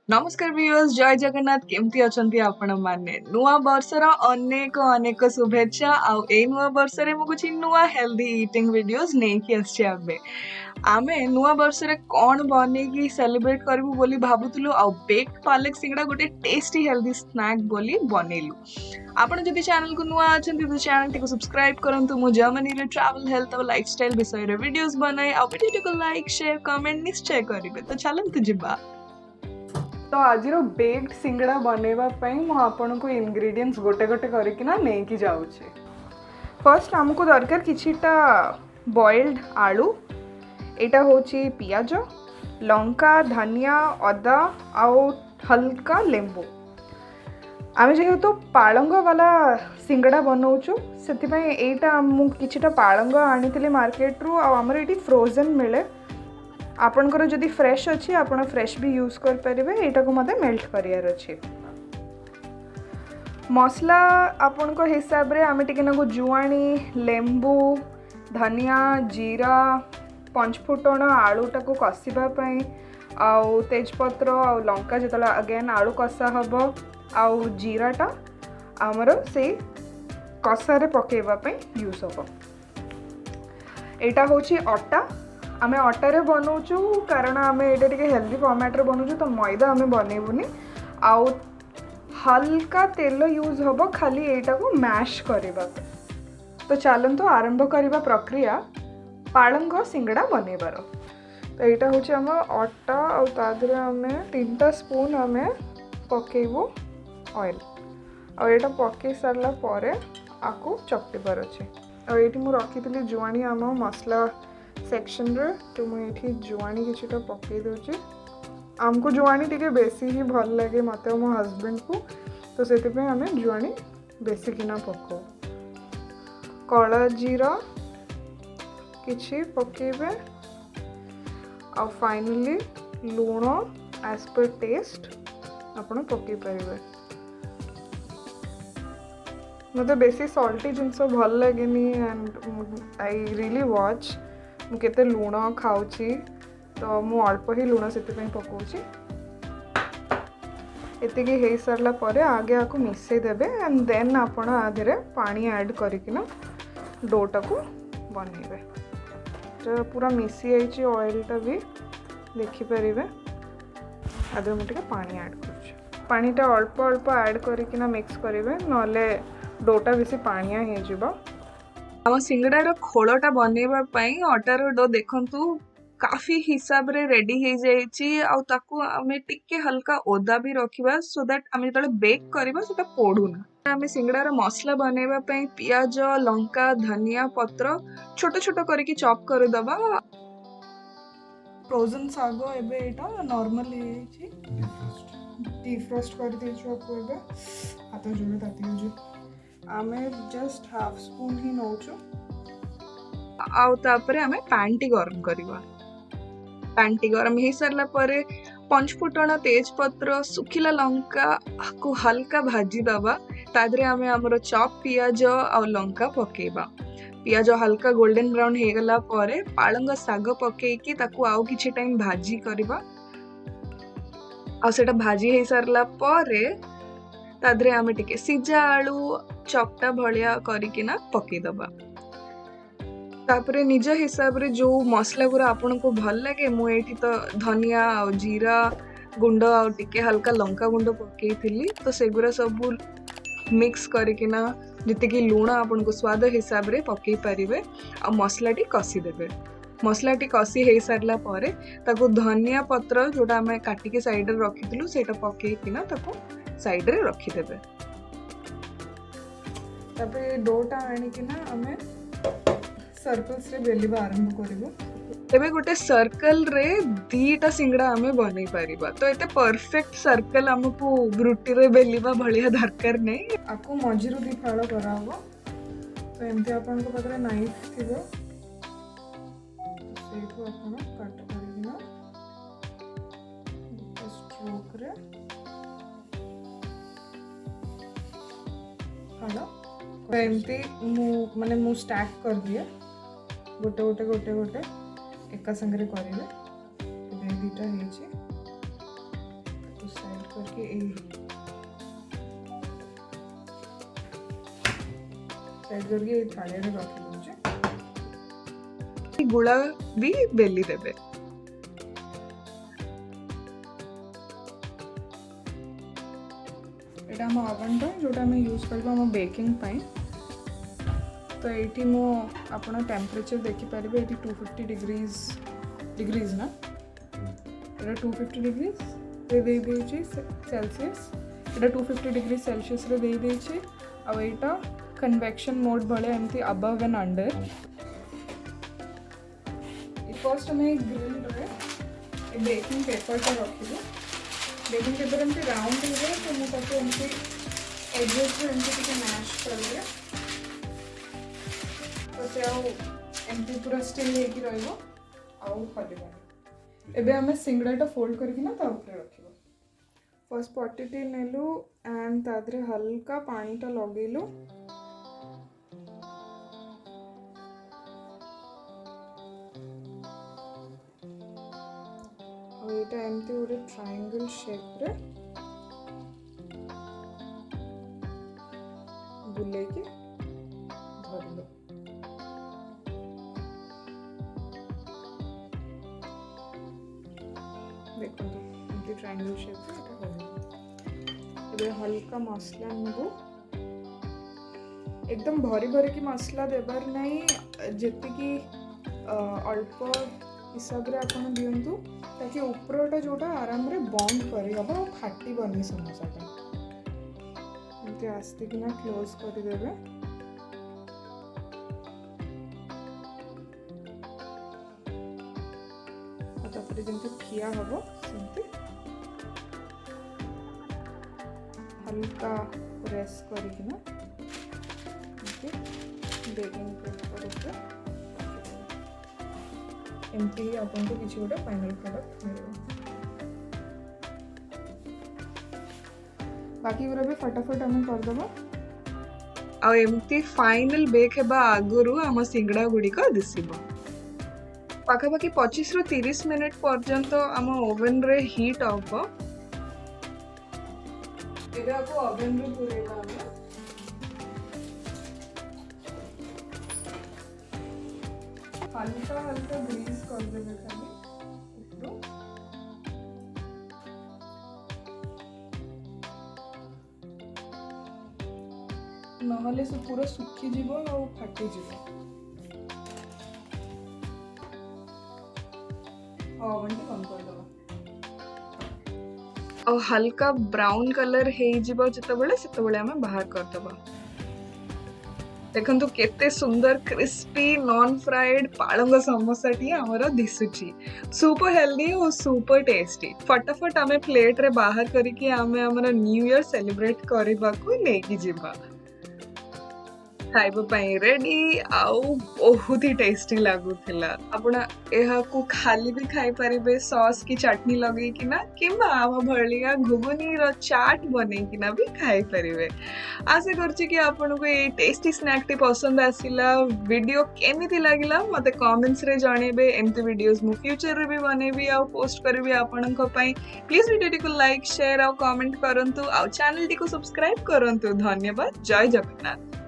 नमस्कार व्यूअर्स जय जगन्नाथ केमती अछंती आपण माने नुआ वर्षर अनेक अनेक शुभेच्छा आउ ए नुआ वर्ष रे मु कुछ नुआ हेल्दी ईटिंग वीडियोस नेकी आछे आमे नुआ वर्ष रे कोन बनेकी सेलिब्रेट करबु बोली भाबुतलु आउ बेक्ड पालक सिंगड़ा गोटे टेस्टी हेल्दी स्नैक बोली बनेलु आपण जदि चैनल को नुआ अछंती तो चैनल को सब्सक्राइब करंतु मु जर्मनी रे ट्रैवल हेल्थ और लाइफस्टाइल विषय रे वीडियोस बनाए आ वीडियो को लाइक शेयर कमेंट निश्चय करिवे तो चलंतु जिबा तो आज बेक्ड सिंगड़ा बनैबा मु आपन को इंग्रेडिएंट्स गोटे गोटे करकिना नेकी जाउछे। फर्स्ट हमको दरकार किछिटा बॉइल्ड आलू एटा होची पियाज लंका धनिया अदा आउ हल्का लेंबू आमे जेहेतु पालंग वाला सिंगड़ा बनाऊछु सेति एटा मु किछिटा पालंग आनिथिले मार्केट रु आ हमर एटी फ्रोजन मिले आपनकर जदि फ्रेश अच्छी आपण फ्रेश भी यूज कर परिबे एटा को मते मेल्ट करियार अछि मसला आपन को हिसाब रे आमे टिके नगो जुआणी लेंबू धनिया जीरा पंचफुटण आलूटा को कसिबा पई आउ तेजपत्र आउ लंका जतला अगेन आलू कसा हबो आउ जीराटा हमर से कसा रे पकेबा पई यूज हबो एटा होची अटा आमे अटारे बनाऊँ कारण आमे एटा टिके हेल्दी फॉर्मेट रे बनाऊँ तो मैदा आमे बनेबुनी आउ हल्का तेल यूज हबो खाली एटा को मैश करबा तो चलंतु आरंभ करबा प्रक्रिया पालंग सिंगड़ा बनेबार तो एटा होची हम अटा आउ तादरे आमे 3 स्पून आमे पकेबो ऑयल और एटा पके सारला परे आको चकटिबार अछि और एटी मु रखितली जुआणी आम मसला सेक्शन रे तो मुझे जुआणी किछिटा पकई दूची आमको जुआणी टिके बेसी ही भल लगे मत मो हस्बैंड को तो से आम जुआणी बेसी किना पको कला जीरा किछि पकेबे और फाइनली लूण एज पर टेस्ट आपण पकई पारे मत बेसी सॉल्टी जिनस भल लगे एंड आई रियली वॉच मु केते लूण खाऊची तो मु अल्प ही लूण से पकाउची एतिकी हे सरला परे आगे आको मिसई देबे एंड देन आपण आधरे पानी ऐड करिकिना डोटा को बनेबे तो पूरा मिसी आइची ऑयल टा भी देखि परिबे आधरे मु टिके पानी ऐड करछ पानी टा अल्प अल्प ऐड करिकिना मिक्स करिवे नले डोटा बेसी पानिया हे जिवो आम सिंगड़ार खोलटा बनैबा पई अटार डो देखंतु काफी हिसाब रे रेडी हो जाइछि आ ताकू आमे टिके हल्का ओदा भी रखिबा सो दैट आमे जतले बेक करबा सेटा पोडुना आमे सिंगड़ार मसला बनैबा पई पियाज लंका धनिया पत्र छोटो छोटो करके चॉप कर दबा फ्रोजन सागो एबे एटा नॉर्मल हे डिफ्रोस्ट कर देछु आपको एबे हाथ जोड़े ताती हो आमे जस्ट हाफ स्पून ही नौचु आउ तापरे आमे पैन टी गरम करबा पैन टी गरम हे सरला परे पंचफुटण तेजपत्र सुखिला लंका को हल्का भाजी दबा तादरे आमे हमर चॉप पियाज आ लंका पकेबा पियाज हल्का गोल्डन ब्राउन हे गला परे पालंग साग पकेकी ताकू आउ किछि टाइम भाजी करबा आ सेटा भाजी हे सरला परे तादरे आमे टिके सिजा आलू चपटा भलिया करिकिना पके दबा तापरे निज हिसाब रे जो मसला गुरा आपन को भल लगे मु एठी तो धनिया और जीरा गुंड और टिके हल्का लंका गुंड पके थिली तो सेगुरा सब मिक्स करिकिना जते कि लूण आपन को स्वाद हिसाब रे पके परिबे आ मसला टी कसी देबे मसला टी कसी हे सरला परे ताको धनिया पत्र जोटा हमें काटी के साइड रे रखितलु सेटा पके किना ताको साइड रे रखी देबे तबे डोटा आनी कि ना हमें सर्कल्स रे बेलिबा आरंभ करबो तबे गोटे सर्कल रे दीटा सिंगड़ा हमें बनै परिबा तो एते परफेक्ट सर्कल हमको ब्रूटी रे बेलिबा भलिया दरकार नै आको मजिरु दी फाळ कराबो तो एमते आपन को पकरे नाइफ थिबो सेठो आपन कट करिना स्ट्रोक रे हालो एमती माने मु स्टैक कर दिए गोटे गोटे गोटे गोटे एका संगे करेंगे दीटा करके साइड करके थाली में रखी दूचे गुड़ा भी बेली देबे। एटा हम ओवन पे जोटा हम यूज करबो हम बेकिंग पाई। तो ये मो आपण टेम्परेचर देखि पारिबे, ये 250 डिग्रीज ना, ये 250 डिग्रीज रे दे देछि सेल्सियस, ये 250 डिग्री सेल्सियस रे दे देछि। आ एटा कन्वेक्शन मोड भले एमती अबव एंड अंडर। फर्स्ट हमें ग्रिल रे बेकिंग पेपर टा रखिबो। बेकिंग पेपर एमती राउंड हो गए तो मु ताको एमती एजेस रे एमती टिके मैश कर दे, तो से एमती पूरा स्टिल लेकी रहइबो आउ खलिबानी। एबे हमें सिंगड़ाटा फोल्ड करके ना ता ऊपर रखिबो। फर्स्ट पट्टीटी नेलु एंड तादरे हल्का पानीटा लगेलु। एटा एमती गोटे ट्रायंगल शेप रे बुले के धरलो। देखो एमती ट्रायंगल शेप रे एटा धरलो। एबे हल्का मसला नेबो, एकदम भरी भरी की मसला देबार नहीं, जेति की अल्प हिसाब रे आपण दियंतु ताकि ऊपरटा जोटा आराम रे बंद करी हबो और फाटी बनी समोसाटा। एमती आस्ते किना क्लोज कर देबे। और तापर जेमती खिया हबो सेमती हल्का प्रेस करी किना एमती बेकिंग पेपर ऊपर एमती आपन को किसी गोटे फाइनल प्रोडक्ट मिलेगा। बाकी गुरा भी फटाफट हमें कर दबो। आ एमती फाइनल बेक हेबा आगुरु हम सिंगड़ा गुडी को दिसिबो। पाखा पाखी 25 रु 30 मिनिट पर्यंत हम ओवन रे हीट हबो। एबे को ओवन रे पुरेबा हम हल्का हल्का ग्रीस कर देबे खाली ऊपर। नहले से पूरा सुखी जीवो और फाटी जीवो। ओवन को बंद कर दो। और हल्का ब्राउन कलर हे जीवो जतबेले सेतबेले हमें बाहर कर दबा। देखंतु केते सुंदर क्रिस्पी नॉन फ्राइड पालंग समोसा टी हमर दिसुची। सुपर हेल्दी और सुपर टेस्टी। फटाफट हमें प्लेट रे बाहर करिके हमें हमर न्यू ईयर सेलिब्रेट करबा को लेकी जीवा। खाइबा पई रेडी आउ बहुत ही टेस्टी लागुथिला। आपण एहा को खाली भी खाई परिबे सॉस की चटनी लगे कि ना, किंबा आम भलिया घुगुनी रो चाट बने कि ना भी खाई परिबे। आशा करछि कि आपन को ये टेस्टी स्नैक टी पसंद आसिला। वीडियो केमिति लागिला मते कमेंट्स रे जणेबे। एमती वीडियोस मु फ्यूचर रे भी बनेबी आ पोस्ट करबी आपन को पई। प्लीज वीडियो टी को लाइक शेयर और कमेंट करंतु आ चैनल टी को सब्सक्राइब करंतु। धन्यवाद। जय जगन्नाथ।